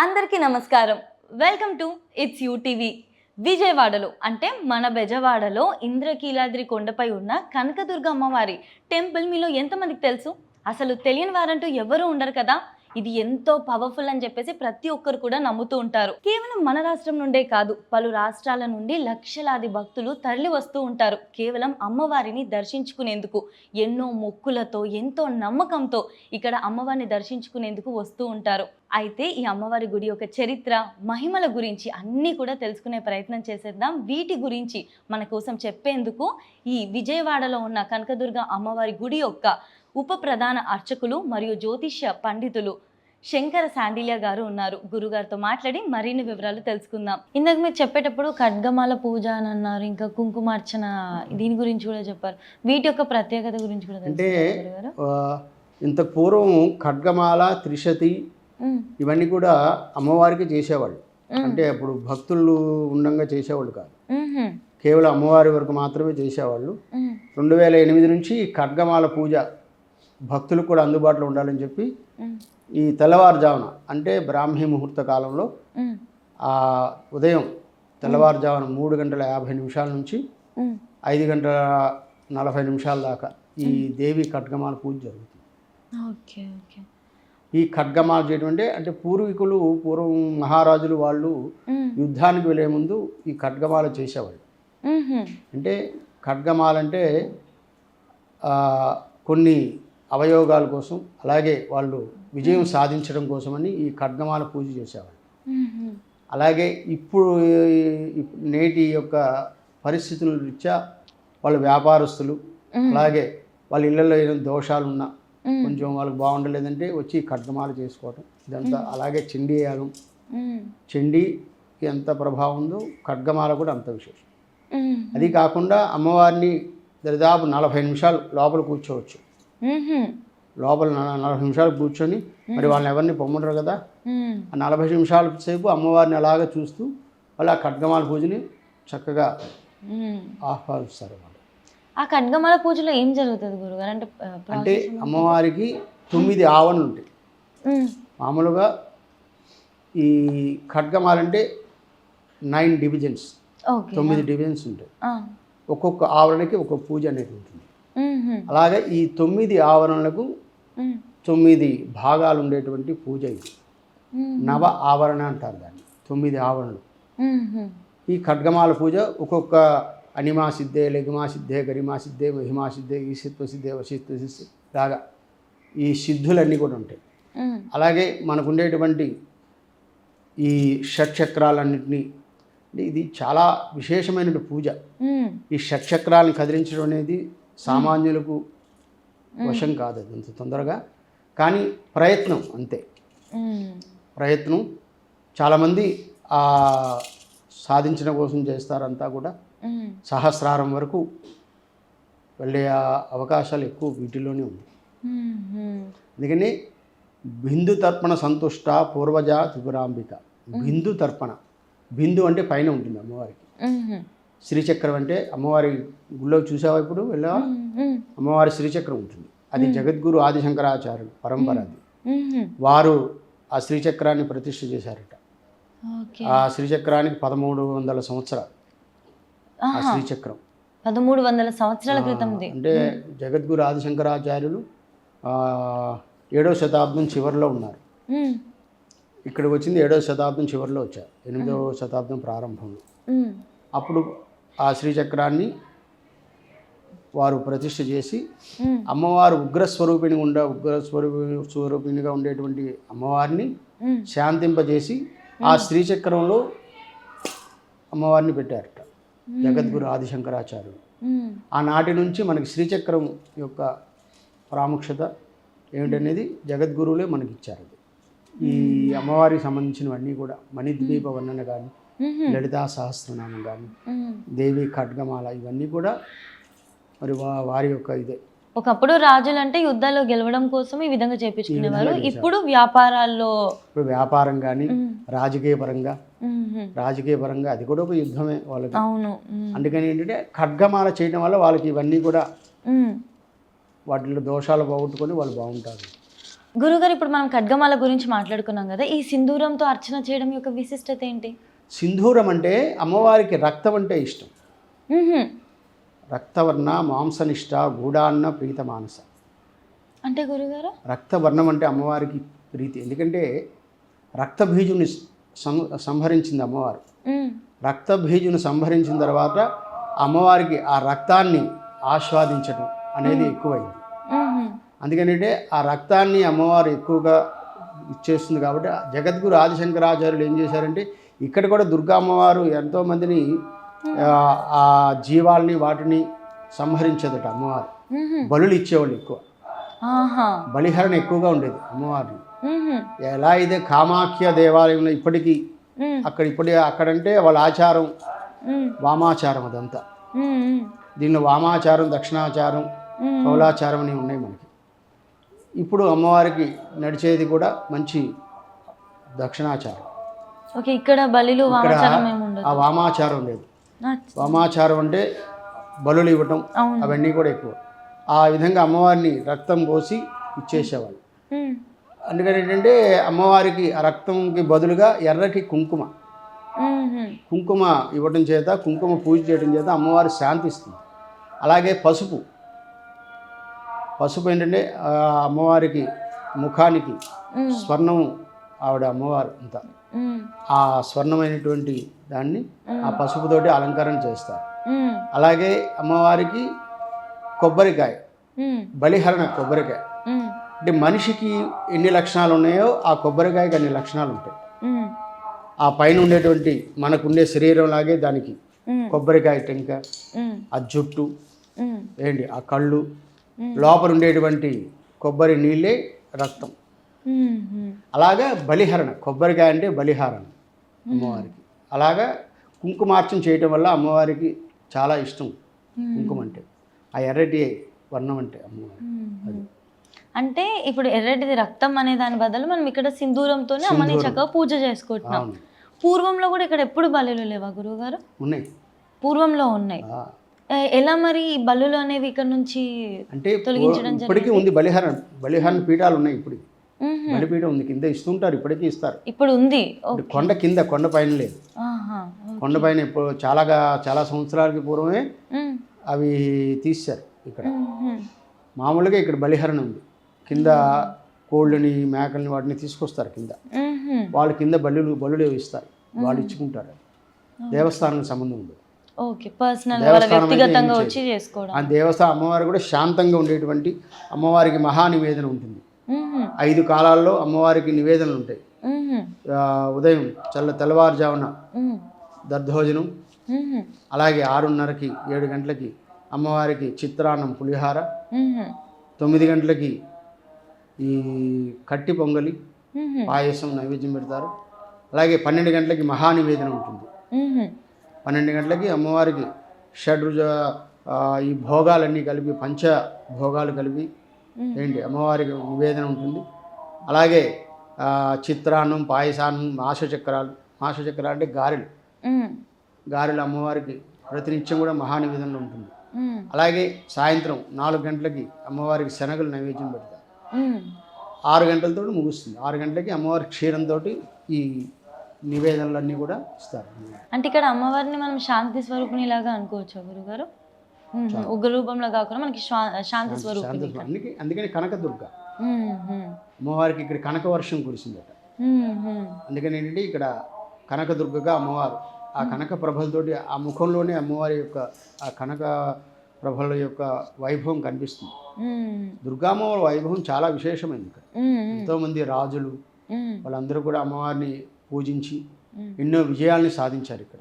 అందరికీ నమస్కారం. Welcome to it's you TV. విజయవాడలో అంటే మన బెజవాడలో ఇంద్రకీలాద్రి కొండపై ఉన్న కనకదుర్గ అమ్మవారి టెంపుల్ మీలో ఎంతమందికి తెలుసు? అసలు తెలియని వారంటూ ఎవరూ ఉండరు కదా. ఇది ఎంతో పవర్ఫుల్ అని చెప్పేసి ప్రతి ఒక్కరు కూడా నమ్ముతూ ఉంటారు. కేవలం మన రాష్ట్రం నుండే కాదు, పలు రాష్ట్రాల నుండి లక్షలాది భక్తులు తరలి వస్తూ ఉంటారు కేవలం అమ్మవారిని దర్శించుకునేందుకు. ఎన్నో మొక్కులతో, ఎంతో నమ్మకంతో ఇక్కడ అమ్మవారిని దర్శించుకునేందుకు వస్తూ ఉంటారు. అయితే ఈ అమ్మవారి గుడి యొక్క చరిత్ర, మహిమల గురించి అన్నీ కూడా తెలుసుకునే ప్రయత్నం చేసేద్దాం. వీటి గురించి మన కోసం చెప్పేందుకు ఈ విజయవాడలో ఉన్న కనకదుర్గ అమ్మవారి గుడి యొక్క ఉప ప్రధాన అర్చకులు మరియు జ్యోతిష్య పండితులు శంకర శాండిల్య గారు ఉన్నారు. గురుగారితో మాట్లాడి మరిన్ని వివరాలు తెలుసుకుందాం. ఇందాక మీరు చెప్పేటప్పుడు ఖడ్గమాల పూజ అని అన్నారు, ఇంకా కుంకుమార్చన, దీని గురించి కూడా చెప్పారు. వీటి యొక్క ప్రత్యేకత గురించి కూడా అంటే ఇంత పూర్వం ఖడ్గమాల, త్రిశతి ఇవన్నీ కూడా అమ్మవారికి చేసేవాళ్ళు. అంటే అప్పుడు భక్తులు ఉండంగా చేసేవాళ్ళు కాదు, కేవలం అమ్మవారి వరకు మాత్రమే చేసేవాళ్ళు. 2008 నుంచి ఈ ఖడ్గమాల పూజ భక్తులకు కూడా అందుబాటులో ఉండాలని చెప్పి ఈ తెల్లవారుజామున అంటే బ్రాహ్మీ ముహూర్త కాలంలో ఉదయం తెల్లవారుజామున 3:50 నుంచి 5:40 దాకా ఈ దేవి ఖడ్గమాల పూజ జరుగుతుంది. ఈ ఖడ్గమాల చేయడం అంటే పూర్వం మహారాజులు వాళ్ళు యుద్ధానికి వెళ్ళే ముందు ఈ ఖడ్గమాల చేసేవాళ్ళు. అంటే ఖడ్గమాల అంటే కొన్ని అవయోగాల కోసం, అలాగే వాళ్ళు విజయం సాధించడం కోసమని ఈ ఖడ్గమాల పూజ చేసేవాళ్ళు. అలాగే ఇప్పుడు నేటి యొక్క పరిస్థితుల రీత్యా వాళ్ళ వ్యాపారస్తులు, అలాగే వాళ్ళ ఇళ్లలో ఏదైనా దోషాలు ఉన్నా, కొంచెం వాళ్ళకి బాగుండలేదంటే వచ్చి ఖడ్గమాల చేసుకోవటం ఇదంతా. అలాగే చండీ యాగం, చండీకి ఎంత ప్రభావం ఉందో ఖడ్గమాల కూడా అంత విశేషం. అది కాకుండా అమ్మవారిని దరిదాపు 40 నిమిషాలు లోపల కూర్చోవచ్చు. లోపల 40 నిమిషాలు కూర్చొని, మరి వాళ్ళని ఎవరిని పొమ్మడరు కదా, ఆ 40 నిమిషాల సేపు అమ్మవారిని అలాగ చూస్తూ వాళ్ళు ఆ ఖడ్గమాల పూజని చక్కగా ఆహ్వానిస్తారు. ఆ ఖడ్గమాల పూజలో ఏం జరుగుతుంది గురుగారు? అంటే అమ్మవారికి 9 ఆవరణలు ఉంటాయి. మామూలుగా ఈ ఖడ్గమాల అంటే 9 డివిజన్స్, 9 డివిజన్స్ ఉంటాయి. ఒక్కొక్క ఆవరణకి ఒక్కొక్క పూజ అనేది ఉంటుంది. అలాగే ఈ 9 ఆవరణలకు 9 భాగాలు ఉండేటువంటి పూజ ఇది. నవ ఆవరణ అంటారు దాన్ని, 9 ఆవరణలు. ఈ ఖడ్గమాల పూజ ఒక్కొక్క అనిమా సిద్ధే, లఘుమా సిద్ధే, గరిమా సిద్ధే, మహిమా సిద్ధే, ఈశత్వ సిద్ధే, వశిత్వ సిద్ధి లాగా ఈ సిద్ధులన్నీ కూడా ఉంటాయి. అలాగే మనకు ఉండేటువంటి ఈ షట్చక్రాలన్నింటినీ, ఇది చాలా విశేషమైన పూజ. ఈ షట్చక్రాలను కదిలించడం అనేది సామాన్యులకు వశం కాదు అది అంత తొందరగా, కానీ ప్రయత్నం అంతే. ప్రయత్నం చాలామంది సాధించడం కోసం చేస్తారంతా కూడా. సహస్రారం వరకు వెళ్ళే అవకాశాలు ఎక్కువ వీటిలోనే ఉంది. అందుకని బిందు తర్పణ సంతుష్ట పూర్వజ త్రిపురాంబిక. బిందు తర్పణ, బిందు అంటే పైన ఉంటుంది అమ్మవారికి. శ్రీచక్రం అంటే అమ్మవారి గుళ్ళో చూసావా ఇప్పుడు వెళ్ళావా, అమ్మవారి శ్రీచక్రం ఉంటుంది. అది జగద్గురు ఆదిశంకరాచార్యులు పరంపర. అది వారు ఆ శ్రీచక్రాన్ని ప్రతిష్ఠ చేశారట. ఆ శ్రీచక్రానికి 1300 సంవత్సరాలు. ఆ శ్రీచక్రం 1300 సంవత్సరాల క్రితం. అంటే జగద్గురు ఆదిశంకరాచార్యులు 7వ శతాబ్దం చివరిలో ఉన్నారు. ఇక్కడికి వచ్చింది 7వ శతాబ్దం చివరిలో వచ్చారు, 8వ శతాబ్దం ప్రారంభంలో. అప్పుడు ఆ శ్రీచక్రాన్ని వారు ప్రతిష్ఠ చేసి అమ్మవారు ఉగ్రస్వరూపిణిగా ఉండేటువంటి అమ్మవారిని శాంతింపజేసి ఆ శ్రీచక్రంలో అమ్మవారిని పెట్టారట జగద్గురు ఆదిశంకరాచార్యులు. ఆనాటి నుంచి మనకి శ్రీచక్రం యొక్క ప్రాముఖ్యత ఏమిటనేది జగద్గురువులే మనకి ఇచ్చారు. ఈ అమ్మవారికి సంబంధించినవన్నీ కూడా మణిద్వీప వర్ణన కానీ, లలితా సహస్రనామం కానీ, దేవి ఖడ్గమాల, ఇవన్నీ కూడా మరి వారి యొక్క ఇదే. ఒకప్పుడు రాజులు అంటే యుద్ధాల్లో గెలవడం కోసం ఈ విధంగా చేపించుకునేవారు. ఇప్పుడు వ్యాపారాల్లో, ఇప్పుడు వ్యాపారం కానీ రాజకీయ పరంగా అది కూడా ఒక యుద్ధమే వాళ్ళకి. అవును. అందుకని ఏంటంటే ఖడ్గమాల చేయడం వల్ల వాళ్ళకి ఇవన్నీ కూడా వాటిలో దోషాలు పోగొట్టుకొని వాళ్ళు బాగుంటారు. గురుగారు ఇప్పుడు మనం ఖడ్గమాల గురించి మాట్లాడుకున్నాం కదా, ఈ సింధూరంతో అర్చన చేయడం యొక్క విశిష్టత ఏంటి? సింధూరం అంటే అమ్మవారికి రక్తం అంటే ఇష్టం. మ్హూ. రక్తవర్ణ మాంసనిష్ట గూఢాన్న ప్రీత మానస. అంటే గురుగారు రక్తవర్ణం అంటే అమ్మవారికి ప్రీతి. ఎందుకంటే రక్తబీజుని సంహరించింది అమ్మవారు. మ్. రక్తబీజుని సంహరించిన తర్వాత అమ్మవారికి ఆ రక్తాన్ని ఆస్వాదించడం అనేది ఎక్కువైంది. మ్హూ. అందుకనంటే ఆ రక్తాన్ని అమ్మవారు ఎక్కువగా ఇచ్చేస్తుంది కాబట్టి జగద్గురు ఆదిశంకరాచార్యులు ఏం చేశారంటే ఇక్కడ కూడా దుర్గా అమ్మవారు ఎంతోమందిని ఆ జీవాల్ని వాటిని సంహరించేదట అమ్మవారు. మ్హూ. బలులు ఇచ్చేవాళ్ళు ఎక్కువ, ఆహా. బలిహరణ ఎక్కువగా ఉండేది అమ్మవారిని. మ్హూ. ఎలా అయితే కామాఖ్య దేవాలయంలో ఇప్పటికీ మ్. అక్కడంటే వాళ్ళ ఆచారం మ్. వామాచారం అదంతా. మ్. మ్. దీనిలో వామాచారం దక్షిణాచారం మ్. కౌలాచారం అని ఉన్నాయి మనకి. ఇప్పుడు అమ్మవారికి నడిచేది కూడా మంచి దక్షిణాచారం. ఓకే, ఇక్కడ బలిలు ఇక్కడ వామాచారం ఏమి ఉండదు. ఆ వామాచారం లేదు. అచ్చ. వామాచారం అంటే బలులు ఇవ్వటం అవును. అవన్నీ కూడా ఎక్కువ. ఆ విధంగా అమ్మవారిని రక్తం పోసి ఇచ్చేసేవాళ్ళు. మ్. అందుకని ఏంటంటే అమ్మవారికి ఆ రక్తంకి బదులుగా ఎర్రటి కుంకుమ మ్హూ. కుంకుమ ఇవ్వటం చేత, కుంకుమ పూజ చేయడం చేత అమ్మవారు శాంతిస్తుంది. అలాగే పసుపు ఏంటంటే ఆ అమ్మవారికి ముఖానికి మ్. స్వర్ణం, ఆవిడ అమ్మవారు అంతా మ్. ఆ స్వర్ణమైనటువంటి దాన్ని ఆ పసుపుతోటి అలంకరణ చేస్తారు. మ్. అలాగే అమ్మవారికి కొబ్బరికాయ, మ్. బలిహరణ కొబ్బరికాయ. మ్. అంటే మనిషికి ఎన్ని లక్షణాలు ఉన్నాయో ఆ కొబ్బరికాయకి అన్ని లక్షణాలు ఉంటాయి. మ్. ఆ పైన ఉండేటువంటి మనకుండే శరీరం లాగే దానికి మ్. కొబ్బరికాయ టెంక, మ్. ఆ జుట్టు మ్. ఏంటి ఆ కళ్ళు, లోపల ఉండేటువంటి కొబ్బరి నీళ్ళే రక్తం. మ్హూ. అలాగా బలిహరణ కొబ్బరికాయ అంటే బలిహారణ అమ్మవారికి. అలాగా కుంకుమార్చన చేయటం వల్ల అమ్మవారికి చాలా ఇష్టం కుంకుమ అంటే, ఆ ఎర్రటి వర్ణం అంటే అమ్మవారి. అది అంటే ఇప్పుడు ఎర్రటిది రక్తం అనే దాని బదులు మనం ఇక్కడ సింధూరంతోనే అమ్మని చక్కగా పూజ చేసుకుంటున్నాం. అవును. పూర్వంలో కూడా ఇక్కడ ఎప్పుడు బలులు లేవా గురువుగారు? ఉన్నాయి. పూర్వంలో ఉన్నాయి. ఎలా మరి ఈ బలులు అనేవి ఇక్కడ నుంచి అంటే తొలగించడం ఇప్పటికీ ఉంది బలిహరణ పీఠాలు ఉన్నాయి. ఇప్పుడు మ్హూ. బలిపీఠం ఉంది, కింద ఇస్తుంటారు, ఇప్పటికీ ఇస్తారు. ఇప్పుడు ఉంది. ఇప్పుడు కొండ కింద, కొండ పైన లేదు. ఆహా. కొండపైన ఇప్పుడు చాలా సంవత్సరాలకి పూర్వమే మ్. అవి తీశారు. ఇక్కడ మ్హూ. మామూలుగా ఇక్కడ బలిహరణ ఉంది. కింద కోళ్ళని మేకల్ని వాటిని తీసుకొస్తారు కింద. మ్హూ. వాళ్ళు కింద బలులు ఇస్తారు, వాళ్ళు ఇచ్చుకుంటారు. దేవస్థానానికి సంబంధం ఉంది. ఓకే, పర్సనల్ దేవస్థానం అయితే వ్యక్తిగతంగా ఏం వచ్చి చేసుకోవడం. ఆ దేవస్థానం అమ్మవారు కూడా శాంతంగా ఉండేటువంటి అమ్మవారికి మహానివేదన ఉంటుంది. మ్హూ. 5 కాలాల్లో అమ్మవారికి నివేదనలు ఉంటాయి. మ్హూ. ఉదయం తెల్లవారుజామున మ్. దర్ధోజనం, మ్హూ. అలాగే 6:30కి 7 గంటలకి అమ్మవారికి చిత్రాన్నం పులిహార, మ్హూ. 9 గంటలకి ఈ కట్టి పొంగలి మ్హూ. పాయసం నైవేద్యం పెడతారు. అలాగే 12 గంటలకి మహానివేదన ఉంటుంది. మ్హూ. 12 గంటలకి అమ్మవారికి షడ్రుజ ఈ భోగాలన్నీ కలిపి, పంచ భోగాలు కలిపి ఏంటి అమ్మవారికి నివేదన ఉంటుంది. అలాగే చిత్రాన్నం, పాయసాన్నం, మాసచక్రాలు అంటే గారెలు. మ్. గారెలు అమ్మవారికి ప్రతినిత్యం కూడా మహానివేదనలో ఉంటుంది. మ్. అలాగే సాయంత్రం 4 గంటలకి అమ్మవారికి శనగలు నైవేద్యం పెడతారు. మ్. 6 గంటలతో ముగుస్తుంది. 6 గంటలకి అమ్మవారి క్షీరంతో ఈ నివేదనలన్నీ కూడా ఇస్తారు. అంటే ఇక్కడ అమ్మవారిని మనం శాంతి స్వరూపిణి లాగా అనుకోవచ్చు గురుగారు. ఉగ్ర రూపంలో కాకుండా మనకి శాంతి స్వరూపిణి. అందుకని కనకదుర్గ మ్హూ. అమ్మవారికి ఇక్కడ కనక వర్షం కురిసిందట. మ్హూ. అందుకని ఏంటంటే ఇక్కడ కనకదుర్గగా అమ్మవారు ఆ కనక ప్రభలతోటి ఆ ముఖంలోనే అమ్మవారి యొక్క ఆ కనక ప్రభల యొక్క వైభవం కనిపిస్తుంది. మ్. దుర్గామ్మవారి వైభవం చాలా విశేషమైంది. ఇక్కడ మ్. ఎంతోమంది రాజులు మ్. వాళ్ళందరూ కూడా అమ్మవారిని పూజించి ఎన్నో విజయాల్ని సాధించారు ఇక్కడ.